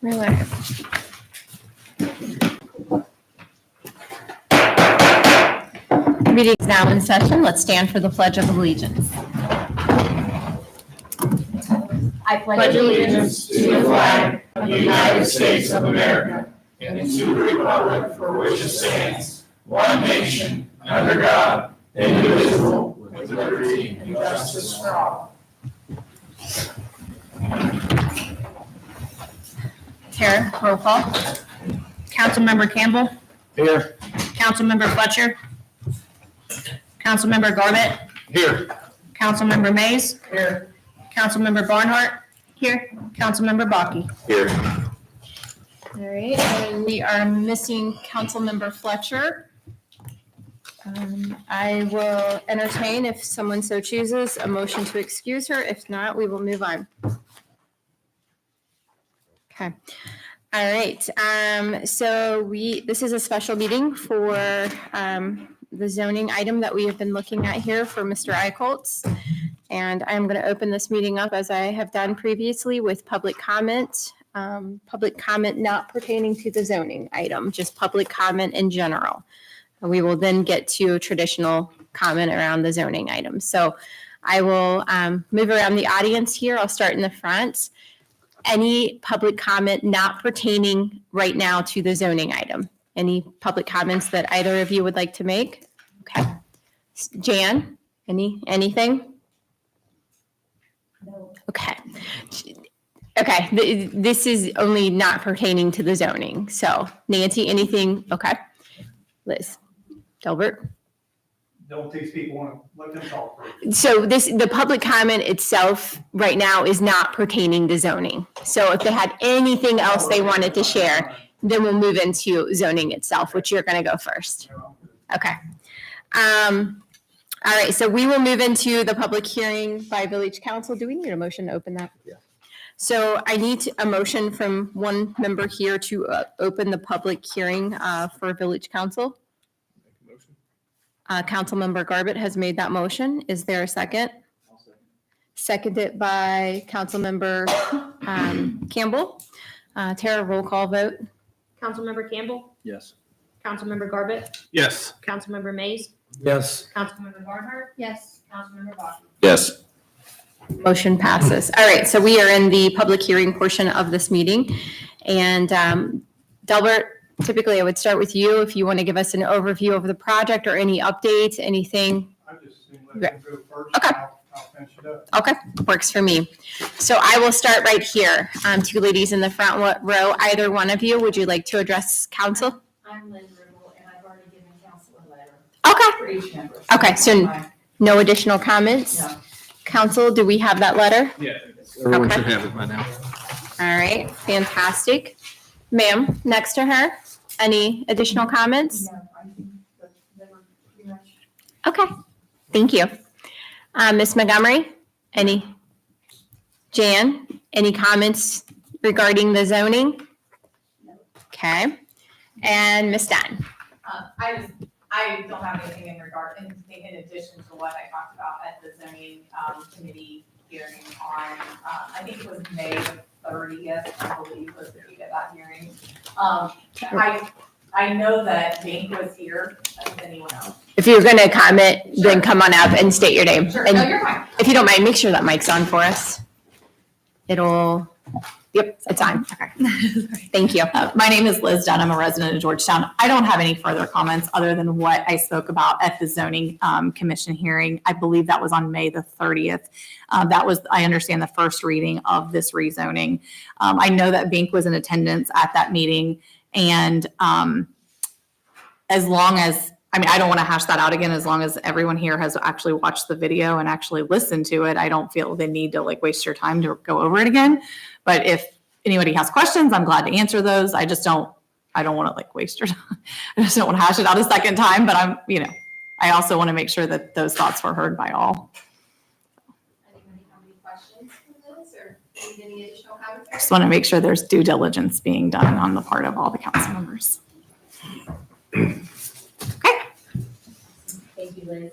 Relax. Meeting is now in session. Let's stand for the Pledge of Allegiance. I pledge allegiance to the flag of the United States of America and to the republic for which it stands, one nation, under God, indivisible, with liberty and justice for all. Tara, roll call. Councilmember Campbell. Here. Councilmember Fletcher. Councilmember Garbett. Here. Councilmember Mays. Here. Councilmember Barnhart. Here. Councilmember Bakke. Here. All right, and we are missing Councilmember Fletcher. I will entertain, if someone so chooses, a motion to excuse her. If not, we will move on. Okay. All right. So this is a special meeting for the zoning item that we have been looking at here for Mr. Eichholz. And I'm going to open this meeting up as I have done previously with public comment. Public comment not pertaining to the zoning item, just public comment in general. We will then get to traditional comment around the zoning item. So I will move around the audience here. I'll start in the front. Any public comment not pertaining right now to the zoning item? Any public comments that either of you would like to make? Okay. Jan, anything? No. Okay. Okay, this is only not pertaining to the zoning. So Nancy, anything? Okay. Liz, Delbert? Don't these people want to let them talk first? So the public comment itself right now is not pertaining to zoning. So if they had anything else they wanted to share, then we'll move into zoning itself, which you're going to go first. Okay. All right, so we will move into the public hearing by Village Council. Do we need a motion to open that? Yeah. So I need a motion from one member here to open the public hearing for Village Council. Councilmember Garbett has made that motion. Is there a second? Seconded by Councilmember Campbell. Tara, roll call vote. Councilmember Campbell, Yes. Councilmember Garbett, Yes. Councilmember Mays, Yes. Councilmember Barnhart, Yes. Councilmember Bakke. Yes. Motion passes. All right, so we are in the public hearing portion of this meeting. And Delbert, typically I would start with you if you want to give us an overview of the project or any updates, anything. I just assume let them go first. Okay. I'll finish it up. Okay, works for me. So I will start right here. Two ladies in the front row, either one of you, would you like to address council? I'm Lynn Rimmel, and I've already given council a letter Okay, for each member. Okay, so Fine. no additional comments? No. Council, do we have that letter? Yeah. Everyone Okay. should have it by now. All right, fantastic. Ma'am, next to her, any additional comments? No, I think that they were pretty much. Okay, thank you. Ms. Montgomery, Jan, any comments regarding the zoning? No. Okay, and Ms. Dunn? I don't have anything anything in addition to what I talked about at the zoning committee hearing on, I think it was May the 30th, I believe was the date of that hearing. I know that Bink was here, as anyone else. If you're going to comment, then come on up and state your name. Sure, And no, you're fine. if you don't mind, make sure that mic's on for us. Yep, it's on. Okay. Thank you. My name is Liz Dunn. I'm a resident of Georgetown. I don't have any further comments other than what I spoke about at the zoning commission hearing. I believe that was on May the 30th. That was, I understand, the first reading of this rezoning. I know that Bink was in attendance at that meeting, and as long as, I don't want to hash that out again, as long as everyone here has actually watched the video and actually listened to it, I don't feel the need to waste your time to go over it again. But if anybody has questions, I'm glad to answer those. I don't want to waste your time. I just don't want to hash it out a second time, but I also want to make sure that those thoughts were heard by all. Anybody have any questions for this or need any additional comments? I just want to make sure there's due diligence being done on the part of all the council members. Thank you, Liz.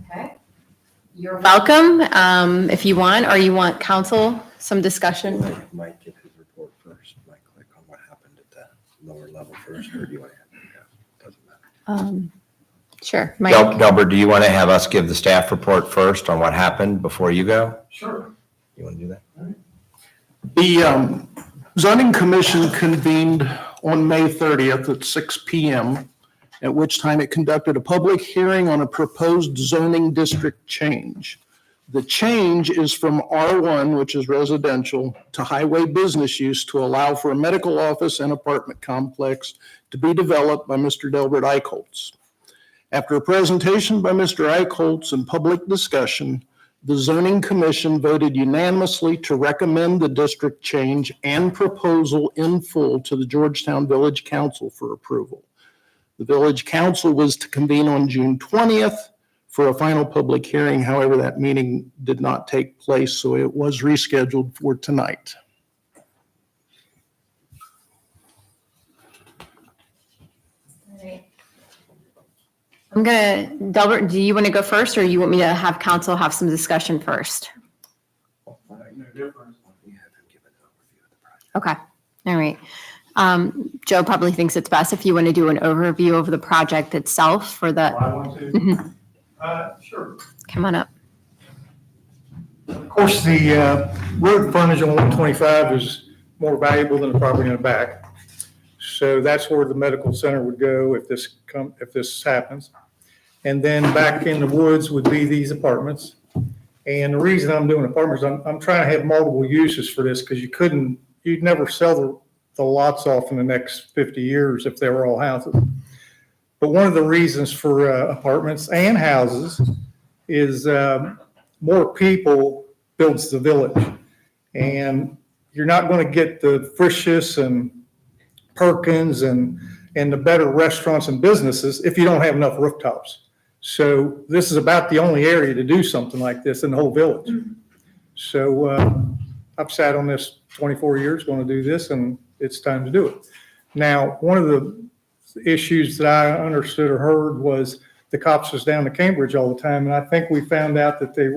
Okay. You're welcome, if you want, or you want council some discussion? Might give his report first, might click on what happened at the lower level first, or do you want to have him go? Doesn't matter. Sure. Mike? Delbert, do you want to have us give the staff report first on what happened before you go? Sure. You want to do that? The zoning commission convened on May 30th at 6 PM, at which time it conducted a public hearing on a proposed zoning district change. The change is from R1, which is residential, to highway business use to allow for a medical office and apartment complex to be developed by Mr. Delbert Eichholz. After a presentation by Mr. Eichholz and public discussion, the zoning commission voted unanimously to recommend the district change and proposal in full to the Georgetown Village Council for approval. The village council was to convene on June 20th for a final public hearing. However, that meeting did not take place, so it was rescheduled for tonight. Delbert, do you want to go first, or you want me to have council have some discussion first? No difference. You have him give an overview of the project. Okay, all right. Joe probably thinks it's best if you want to do an overview of the project itself for the, I want to. Mhm. Sure. come on up. Of course, the road frontage on 125 is more valuable than the property in the back. So that's where the medical center would go if this happens. And then back in the woods would be these apartments. And the reason I'm doing apartments, I'm trying to have multiple uses for this because you'd never sell the lots off in the next 50 years if they were all houses. But one of the reasons for apartments and houses is more people builds the village. And you're not going to get the Frisch's and Perkins and the better restaurants and businesses if you don't have enough rooftops. So this is about the only area to do something like this in the whole village. So I've sat on this 24 years, going to do this, and it's time to do it. Now, one of the issues that I understood or heard was the cops was down to Cambridge all the time, and I think we found out that they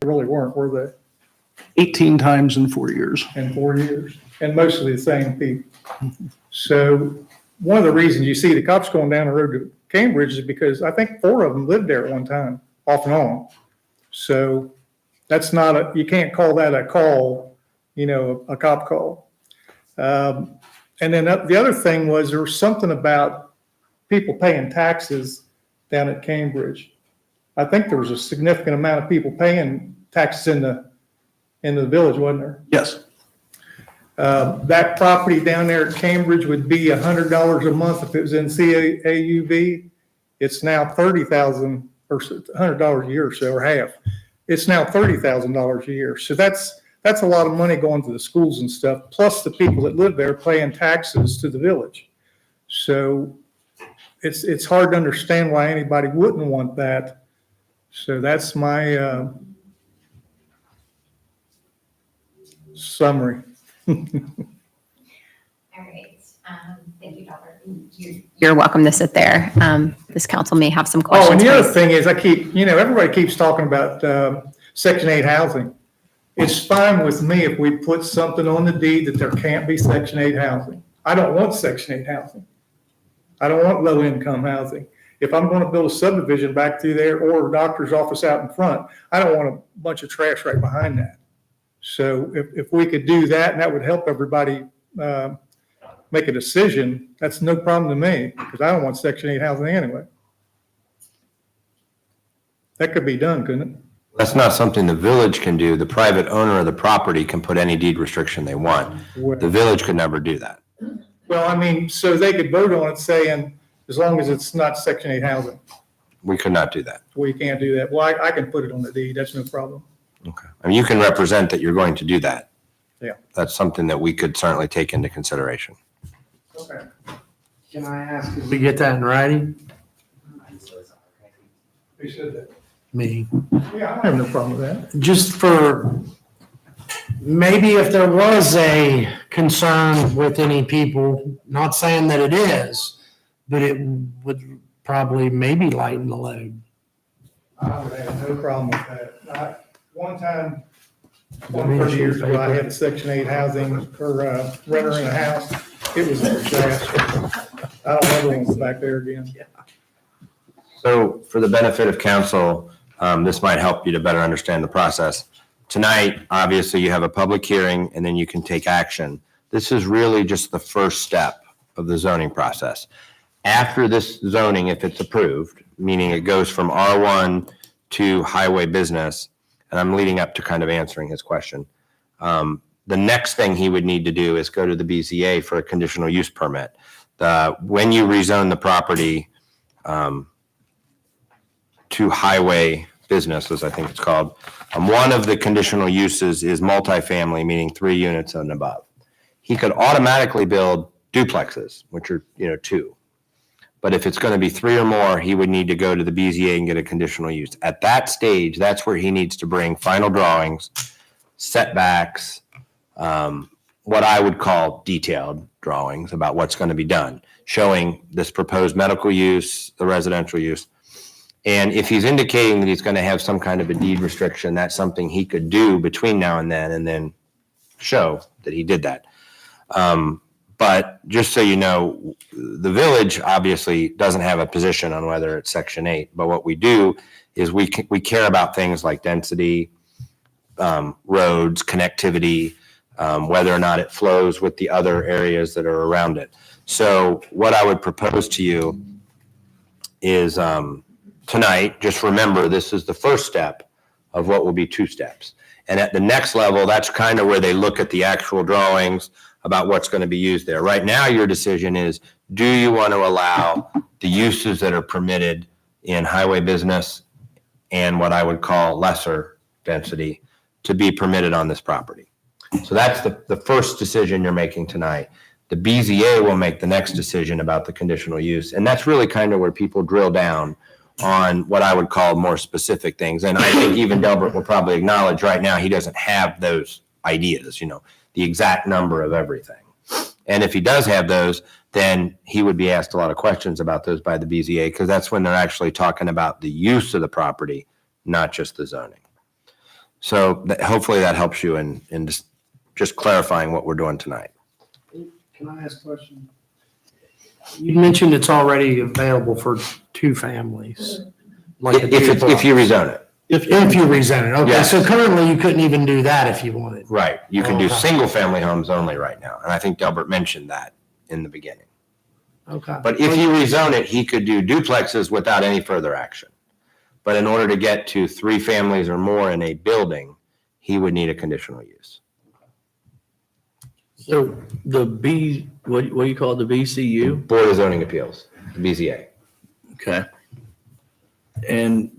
really weren't, were 18 times in 4 years. they, in 4 years? And mostly the same people. So one of the reasons you see the cops going down the road to Cambridge is because I think 4 of them lived there at one time, off and on. So that's not you can't call that a call, a cop call. And then the other thing was there was something about people paying taxes down at Cambridge. I think there was a significant amount of people paying taxes in the village, wasn't there? Yes. That property down there at Cambridge would be $100 a month if it was in CAUV. It's now $30,000 or $100 a year or so, or half. It's now $30,000 a year. So that's a lot of money going to the schools and stuff, plus the people that live there paying taxes to the village. So it's hard to understand why anybody wouldn't want that. So that's my summary. All right, thank you, Delbert. You're welcome to sit there. This council may have some Oh, questions. and the for other you. thing is everybody keeps talking about Section 8 housing. It's fine with me if we put something on the deed that there can't be Section 8 housing. I don't want Section 8 housing. I don't want low-income housing. If I'm going to build a subdivision back through there or a doctor's office out in front, I don't want a bunch of trash right behind that. So if we could do that, and that would help everybody make a decision, that's no problem to me, because I don't want Section 8 housing anyway. That could be done, couldn't it? That's not something the village can do. The private owner of the property can put any deed restriction they want. The village could never do that. Well, I mean, so they could vote on it saying, as long as it's not Section 8 housing, We could not do that. we can't do that. Well, I can put it on the deed, that's no problem. Okay. I mean, you can represent that you're going to do that. Yeah. That's something that we could certainly take into consideration. Okay. Can I ask? We get that in writing? Who said that? Me. Yeah, I don't have no problem with that. Just for, maybe if there was a concern with any people, not saying that it is, but it would probably maybe lighten the load. I would have no problem with that. One time, 30 years ago, I had a Section 8 housing or renter in a house. It was a disaster. I don't ever want to go back there again. So for the benefit of council, this might help you to better understand the process. Tonight, obviously, you have a public hearing and then you can take action. This is really just the first step of the zoning process. After this zoning, if it's approved, meaning it goes from R1 to highway business, and I'm leading up to kind of answering his question. The next thing he would need to do is go to the BZA for a conditional use permit. When you rezone the property to highway business, as I think it's called, one of the conditional uses is multifamily, meaning 3 units and above. He could automatically build duplexes, which are, 2. But if it's going to be 3 or more, he would need to go to the BZA and get a conditional use. At that stage, that's where he needs to bring final drawings, setbacks, what I would call detailed drawings about what's going to be done, showing this proposed medical use, the residential use. And if he's indicating that he's going to have some kind of a deed restriction, that's something he could do between now and then show that he did that. But just so you know, the village obviously doesn't have a position on whether it's Section 8. But what we do is we care about things like density, roads, connectivity, whether or not it flows with the other areas that are around it. So what I would propose to you is tonight, just remember, this is the first step of what will be 2 steps. And at the next level, that's kind of where they look at the actual drawings about what's going to be used there. Right now, your decision is, do you want to allow the uses that are permitted in highway business and what I would call lesser density to be permitted on this property? So that's the first decision you're making tonight. The BZA will make the next decision about the conditional use. And that's really kind of where people drill down on what I would call more specific things. And I think even Delbert will probably acknowledge right now he doesn't have those ideas, the exact number of everything. And if he does have those, then he would be asked a lot of questions about those by the BZA, because that's when they're actually talking about the use of the property, not just the zoning. So hopefully that helps you in just clarifying what we're doing tonight. Can I ask a question? You mentioned it's already available for 2 families. Like a If you rezone it. If you rezone it, okay, Yes. so currently you couldn't even do that if you wanted. Right. You can do Okay. single-family homes only right now. And I think Delbert mentioned that in the beginning. Okay. But if you rezone it, he could do duplexes without any further action. But in order to get to 3 families or more in a building, he would need a conditional use. So what do you call it, the BCU? Board of Zoning Appeals, the BZA. Okay. And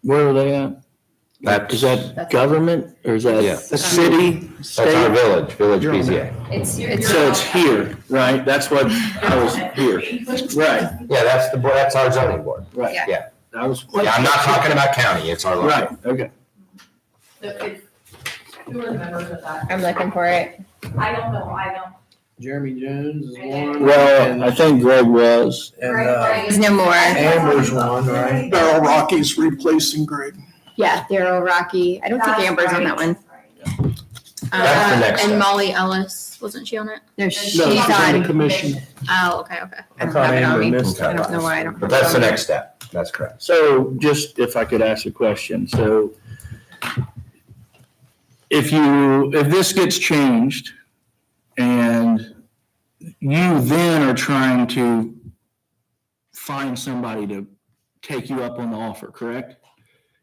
where are they at? That's, Is that government or is that Yeah. city, that's our state? village BZA. It's So it's here, right? That's what I was here. Right, Yeah, that's the board, that's our zoning board. right. Yeah. I was. Yeah, I'm not talking about county, it's our local. Right, okay. Who are the members of that? I'm looking for it. I don't know, Jeremy Jones is one. Well, I think Greg was. And There's no more. Amber's one, right? Darrell Rocky's replacing Greg. Yeah, Daryl Rocky. I don't think Amber's on that one. That's the next And step. Molly Ellis, wasn't she on it? No, No, she's she's on the on. commission. Oh, okay. I don't thought have it on Amber me. missed I don't know why I don't. But that's the next step, that's correct. So just if I could ask a question, so if this gets changed and you then are trying to find somebody to take you up on the offer, correct?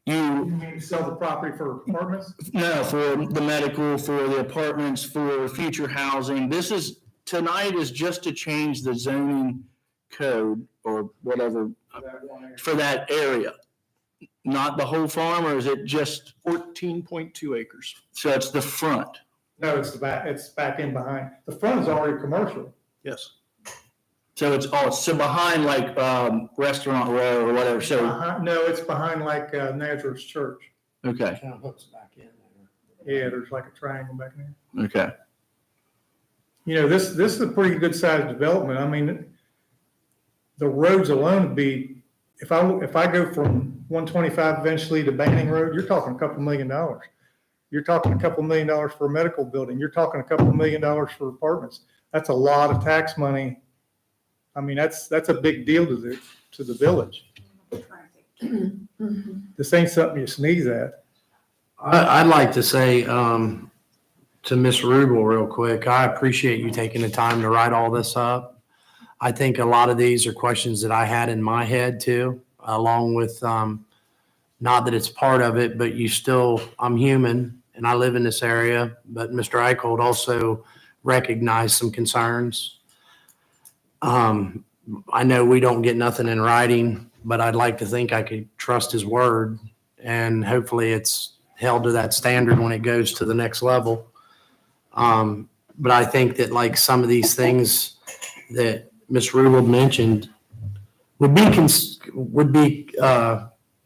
You You, mean sell the property for apartments? no, for the medical, for the apartments, for future housing. Tonight is just to change the zoning code or whatever for that area. Not the whole farm, or is it just, 14.2 acres. so it's the front? No, it's the back, it's back in behind. The front is already commercial. Yes. So so behind like Restaurant Row or whatever, so, No, it's behind like Nazareth Church. okay, Kind of hooks back in there. Yeah, there's like a triangle back there. okay. This is a pretty good sized development. I mean, the roads alone would be, if I go from 125 eventually to Banning Road, you're talking a couple $1 million. You're talking a couple $1 million for a medical building. You're talking a couple $1 million for apartments. That's a lot of tax money. I mean, that's a big deal to the village. This ain't something you sneeze at. I'd like to say, to Ms. Rubel real quick, I appreciate you taking the time to write all this up. I think a lot of these are questions that I had in my head too, along with, not that it's part of it, but I'm human and I live in this area, but Mr. Eicholt also recognized some concerns. I know we don't get nothing in writing, but I'd like to think I could trust his word, and hopefully it's held to that standard when it goes to the next level. But I think that like some of these things that Ms. Rubel mentioned would be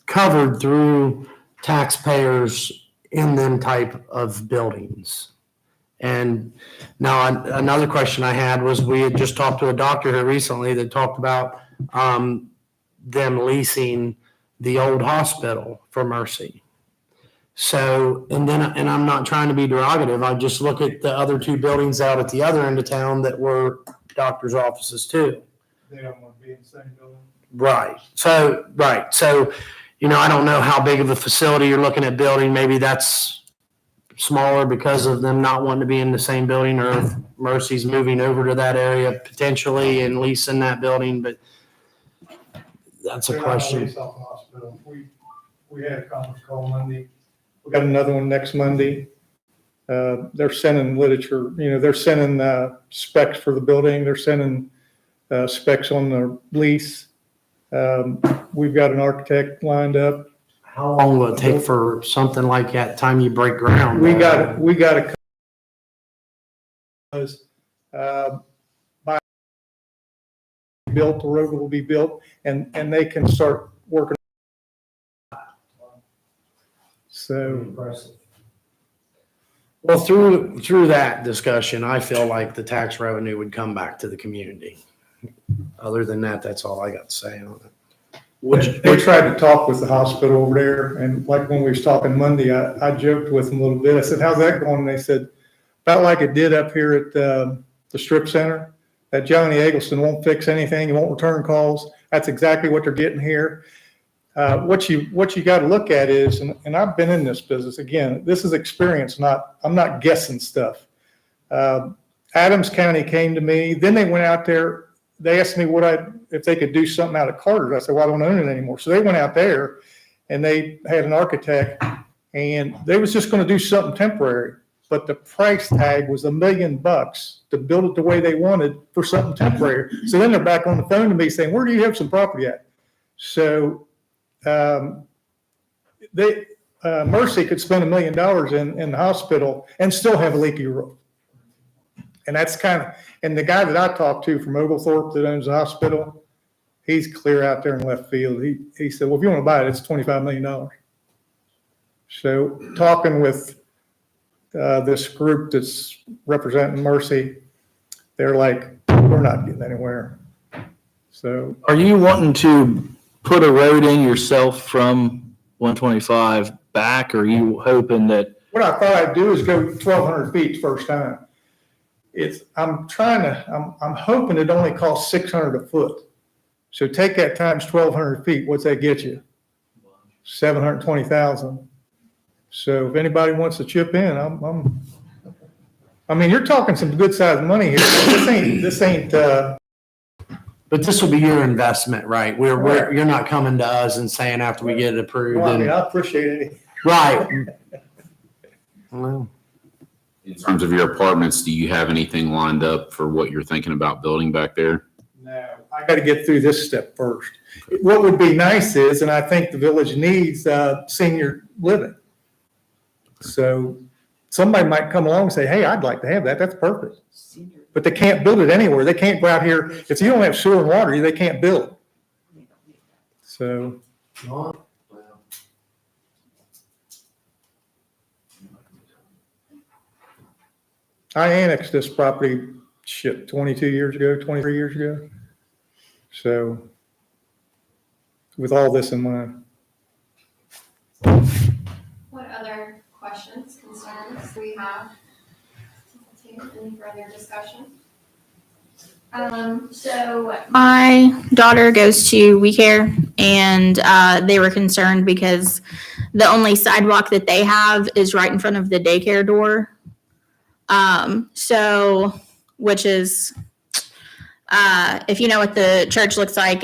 covered through taxpayers in them type of buildings. And now another question I had was, we had just talked to a doctor here recently that talked about them leasing the old hospital for Mercy. So, and I'm not trying to be derogative. I just look at the other two buildings out at the other end of town that were doctor's offices too. They don't want to be in the same building. Right. So, I don't know how big of a facility you're looking at building. Maybe that's smaller because of them not wanting to be in the same building, or if Mercy's moving over to that area potentially and leasing that building, but that's a They're not gonna question. lease off the hospital. We had a conference call Monday. We got another one next Monday. They're sending literature, they're sending specs for the building. They're sending specs on the lease. We've got an architect lined up. How long will it take for something like that time you break ground? We got a by built, the road will be built, and they can start working. So, Well, through that discussion, I feel like the tax revenue would come back to the community. Other than that, that's all I got to say on it. they tried to talk with the hospital over there, and like when we was talking Monday, I joked with them a little bit. I said, "How's that going?" And they said, "About like it did up here at the strip center. That Johnny Eggleston won't fix anything. He won't return calls. That's exactly what they're getting here." What you got to look at is, and I've been in this business again. This is experience, I'm not guessing stuff. Adams County came to me. Then they went out there. They asked me if they could do something out of Carter's. I said, "Well, I don't own it anymore." So they went out there and they had an architect, and they was just going to do something temporary. But the price tag was $1 million to build it the way they wanted for something temporary. So then they're back on the phone to me saying, "Where do you have some property at?" So Mercy could spend $1 million in the hospital and still have a leaky roof. And that's and the guy that I talked to from Oglethorpe that owns the hospital, he's clear out there in left field. He said, "Well, if you want to buy it, it's $25 million. So talking with this group that's representing Mercy, they're like, "We're not getting anywhere." So Are you wanting to put a road in yourself from 125 back, or are you hoping that? what I thought I'd do is go 1,200 feet first time. I'm hoping it only costs $600 a foot. So take that times 1,200 feet, what's that get you? 720,000. So if anybody wants to chip in, I mean, you're talking some good sized money here. This ain't, But this will be your investment, right? You're not coming to us and saying after we get it approved. well, I mean, And, I appreciate it. right. Well, In terms of your apartments, do you have anything lined up for what you're thinking about building back there? No, I got to get through this step first. What would be nice is, and I think the village needs senior living. So somebody might come along and say, "Hey, I'd like to have that." That's perfect. But they can't build it anywhere. They can't go out here. If you don't have sewer and water, they can't build. So I annexed this property, 22 years ago, 23 years ago. So with all this in mind. What other questions, concerns? we have. Any further discussion? So My daughter goes to We Care, and they were concerned because the only sidewalk that they have is right in front of the daycare door. Which is, if you know what the church looks like,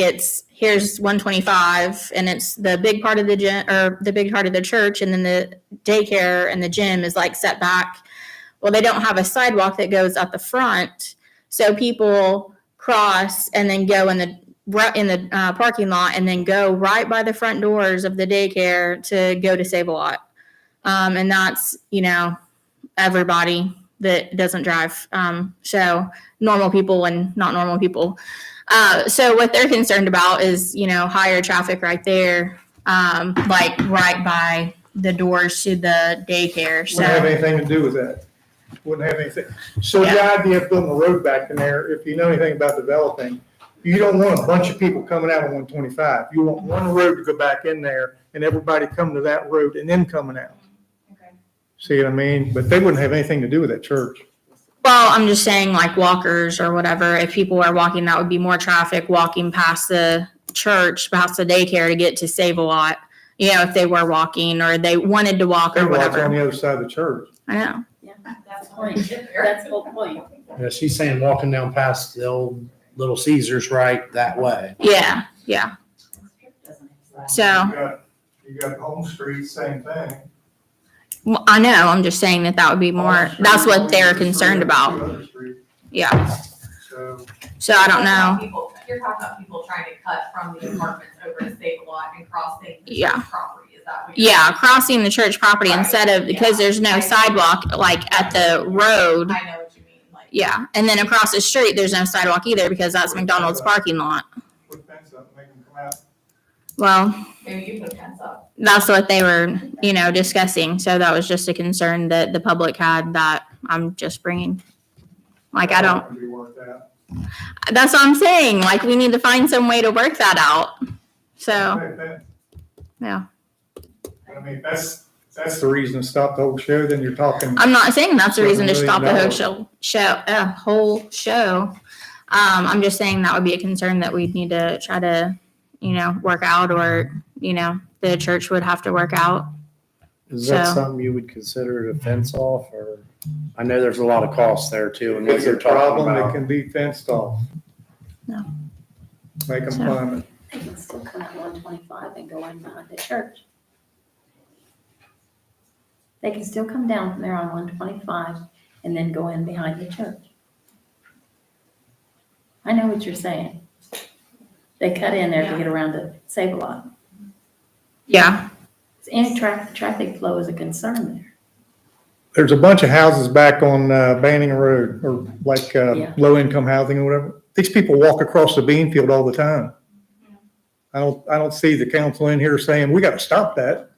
here's 125, and it's the big part of the gym, or the big part of the church, and then the daycare and the gym is like set back. Well, they don't have a sidewalk that goes at the front, so people cross and then go in the parking lot and then go right by the front doors of the daycare to go to Save-A-Lot. And that's, everybody that doesn't drive. So normal people and not normal people. So what they're concerned about is, higher traffic right there, like right by the doors to the daycare. Wouldn't have So, anything to do with that. Wouldn't have anything. So the idea of building a road back in there, if you know anything about developing, you don't want a bunch of people coming out on 125. You want one road to go back in there and everybody coming to that road and then coming out. Okay. See what I mean? But they wouldn't have anything to do with that church. well, I'm just saying like walkers or whatever, if people are walking, that would be more traffic walking past the church, past the daycare to get to Save-A-Lot. If they were walking or they wanted to walk or Everyone's on whatever. the other side of the church. I know. That's the point. That's the whole point. Yeah, she's saying walking down past the old Little Caesars right that way. Yeah. So. You got Home Street, same thing. Well, I know, I'm just saying that would be more, that's what they're concerned about. Yeah, so I don't know. You're talking about people trying to cut from the apartments over to Save-A-Lot and crossing the Yeah. church property, is that what you're? Yeah, crossing the church property Right, instead of, because there's no sidewalk like at the road. I know what you mean, like. Yeah, and then across the street, there's no sidewalk either because that's McDonald's parking lot. Put fence up, make them come out. Well, Maybe you put a fence up. that's what they were, discussing. So that was just a concern that the public had that I'm just bringing. Like, I don't, Can be worked out. that's what I'm saying. Like, we need to find some way to work that out. So, Hey, fence. yeah. I mean, that's the reason to stop the whole show, then you're talking. I'm not saying that's the reason to stop the whole $7 whole show. I'm just saying that would be a concern that we'd need to try to, work out, or, the church would have to work out. Is that So- something you would consider to fence off, or? I know there's a lot of costs there too, and If what it's you're a talking problem, it about. can be fenced off. No. Make them So- climb it. They can still come out 125 and go in behind the church. They can still come down from there on 125 and then go in behind the church. I know what you're saying. They cut in there to get around to Save-A-Lot. Yeah. Any traffic flow is a concern there. There's a bunch of houses back on Banning Road, or like Yeah. low-income housing or whatever. These people walk across the bean field all the time. I don't see the council in here saying, we got to stop that.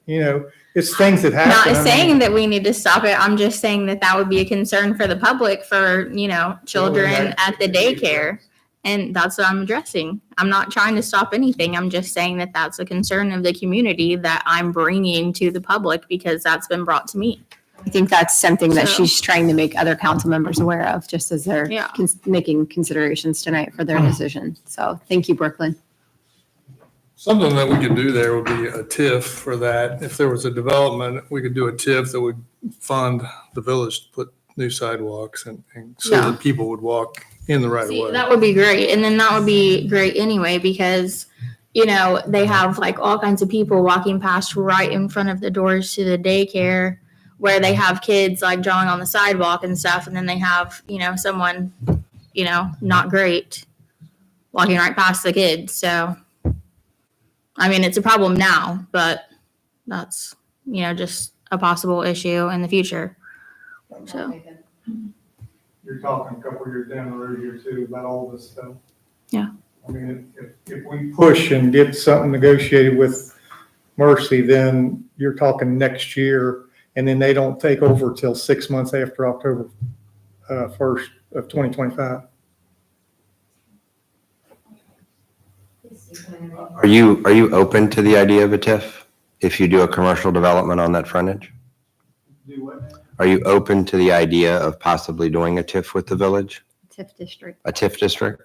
It's things that happen. Not saying that we need to stop it. I'm just saying that that would be a concern for the public, for, children at the daycare. And that's what I'm addressing. I'm not trying to stop anything. I'm just saying that that's a concern of the community that I'm bringing to the public because that's been brought to me. I think that's something that So- she's trying to make other council members aware of, just as they're Yeah. making considerations tonight for their decision. So thank you, Brooklyn. Something that we could do there would be a TIF for that. If there was a development, we could do a TIF that would fund the village to put new sidewalks and so Yeah. that people would walk in the right of See, way. that would be great. And then that would be great anyway, because, they have like all kinds of people walking past right in front of the doors to the daycare where they have kids like drawing on the sidewalk and stuff. And then they have, someone, not great walking right past the kids. So, I mean, it's a problem now, but that's, just a possible issue in the future. So, You're talking a couple of years down the road here too about all this stuff. Yeah. I mean, if we push and get something negotiated with Mercy, then you're talking next year, and then they don't take over till 6 months after October 1st of 2025. Are you open to the idea of a TIF if you do a commercial development on that frontage? Do what now? Are you open to the idea of possibly doing a TIF with the village, TIF district. a TIF district?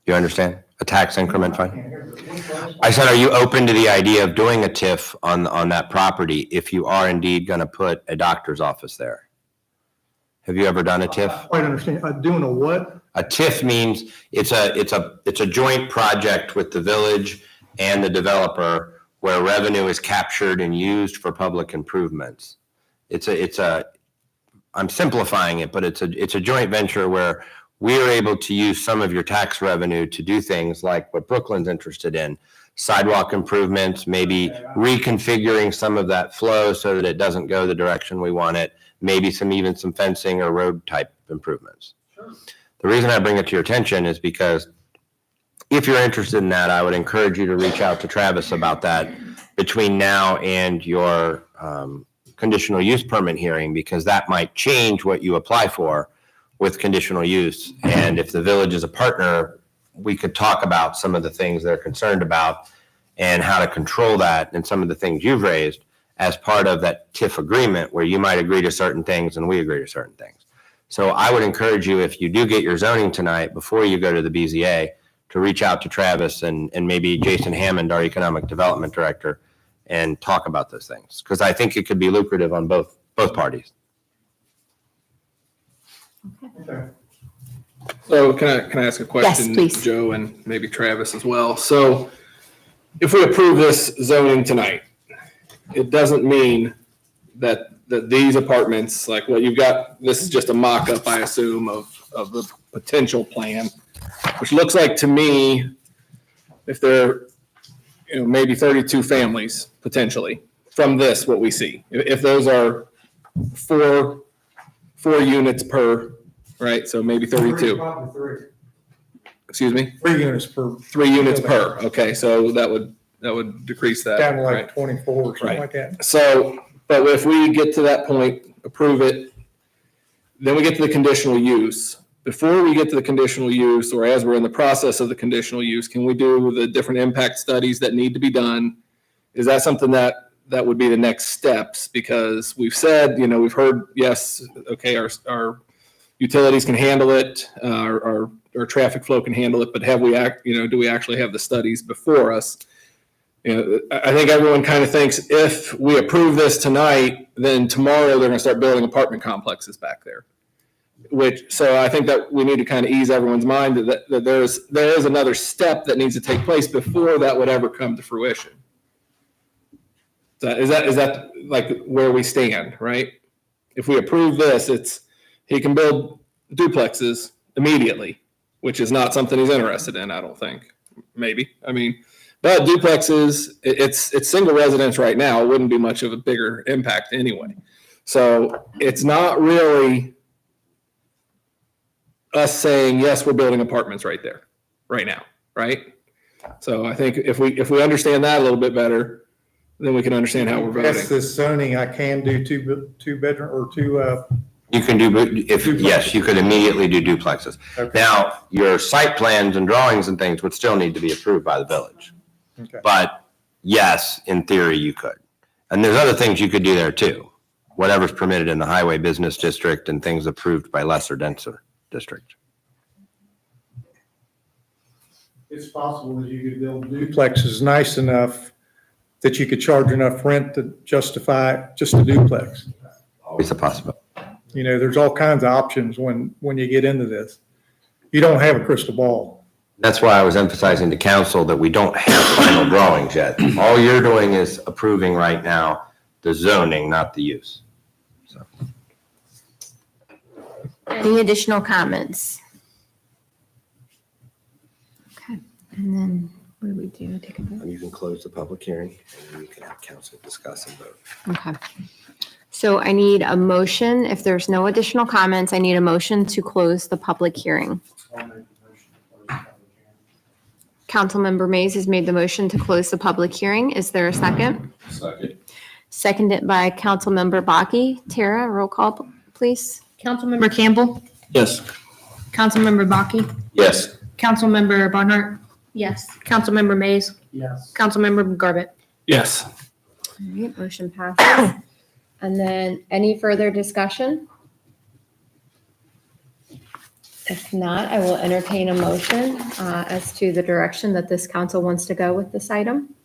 You understand? A tax increment fund? I said, are you open to the idea of doing a TIF on that property if you are indeed going to put a doctor's office there? Have you ever done a TIF? Quite understand. Doing a what? A TIF means it's a joint project with the village and the developer where revenue is captured and used for public improvements. I'm simplifying it, but it's a joint venture where we are able to use some of your tax revenue to do things like what Brooklyn's interested in, sidewalk improvements, maybe reconfiguring some of that flow so that it doesn't go the direction we want it, maybe even some fencing or road type improvements. Sure. The reason I bring it to your attention is because if you're interested in that, I would encourage you to reach out to Travis about that between now and your conditional use permit hearing, because that might change what you apply for with conditional use. And if the village is a partner, we could talk about some of the things they're concerned about and how to control that and some of the things you've raised as part of that TIF agreement where you might agree to certain things and we agree to certain things. So I would encourage you, if you do get your zoning tonight, before you go to the BZA, to reach out to Travis and maybe Jason Hammond, our economic development director, and talk about those things. Because I think it could be lucrative on both parties. Okay. So can I ask a question, please. Joe, and maybe Travis as well? So if we approve this zoning tonight, it doesn't mean that these apartments, like what you've got, this is just a mock-up, I assume, of the potential plan, which looks like to me, if there, maybe 32 families potentially from this, what we see. If those are four units per, right? So maybe 32. Probably three. Excuse me? 3 units per. 3 units per. Okay, so that would decrease that. Down to right? like 24 or something Right. like that. So, but if we get to that point, approve it, then we get to the conditional use. Before we get to the conditional use, or as we're in the process of the conditional use, can we do the different impact studies that need to be done? Is that something that would be the next steps? Because we've said, we've heard, yes, okay, our utilities can handle it, our traffic flow can handle it, but do we actually have the studies before us? I think everyone kind of thinks if we approve this tonight, then tomorrow they're going to start building apartment complexes back there. So I think that we need to kind of ease everyone's mind that there is another step that needs to take place before that would ever come to fruition. Is that like where we stand, right? If we approve this, he can build duplexes immediately, which is not something he's interested in, I don't think. Maybe. But duplexes, it's single residence right now. It wouldn't be much of a bigger impact anyway. So it's not really us saying, yes, we're building apartments right there, right now, right? So I think if we understand that a little bit better, then we can understand how we're That's voting. this zoning, I can do two bedroom or two, You can yes, you could immediately do duplexes. Okay. Now, your site plans and drawings and things would still need to be approved by the village. okay. But yes, in theory, you could. And there's other things you could do there too. Whatever's permitted in the highway business district and things approved by lesser denser district. It's possible that you could build duplexes nice enough that you could charge enough rent to justify just a duplex. Always a possibility. There's all kinds of options when you get into this. You don't have a crystal ball. That's why I was emphasizing to council that we don't have final drawings yet. All you're doing is approving right now the zoning, not the use. So. Any additional comments? Okay, and then what do we do? Take a vote? You can close the public hearing and you can have council discuss and vote. Okay. So I need a motion. If there's no additional comments, I need a motion to close the public hearing. Councilmember Mays has made the motion to close the public hearing. Is there a second? Second. Seconded by Councilmember Baki. Tara, roll call, please. Councilmember Campbell, Yes. Councilmember Baki, Yes. Councilmember Barnhart, Yes. Councilmember Mays, Yes. Councilmember Garbett. Yes. All right, motion passes. And then any further discussion? If not, I will entertain a motion as to the direction that this council wants to go with this item.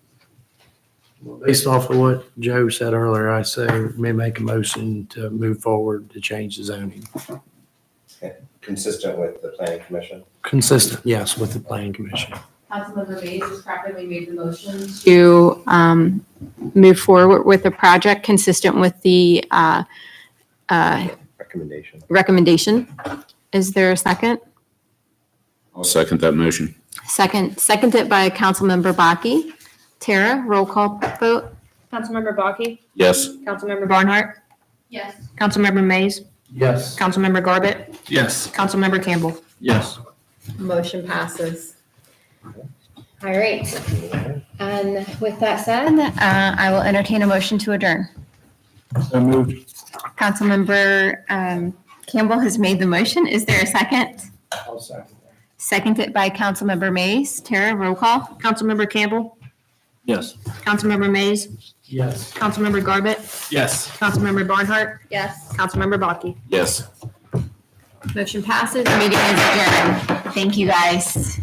Based off of what Joe said earlier, I say may make a motion to move forward to change the zoning. Consistent with the planning commission. Consistent, yes, with the planning commission. Councilmember Mays has properly made the motion. To move forward with the project consistent with the Recommendation. recommendation. Is there a second? I'll second that motion. Seconded by Councilmember Baki. Tara, roll call vote. Councilmember Baki, Yes. Councilmember Barnhart, Yes. Councilmember Mays, Yes. Councilmember Garbett, Yes. Councilmember Campbell. Yes. Motion passes. All right. And with that said, I will entertain a motion to adjourn. So moved. Councilmember Campbell has made the motion. Is there a second? I'll second that. Seconded by Councilmember Mays. Tara, roll call. Councilmember Campbell, Yes. Councilmember Mays, Yes. Councilmember Garbett, Yes. Councilmember Barnhart, Yes. Councilmember Baki. Yes. Motion passes. Meeting is adjourned. Thank you, guys.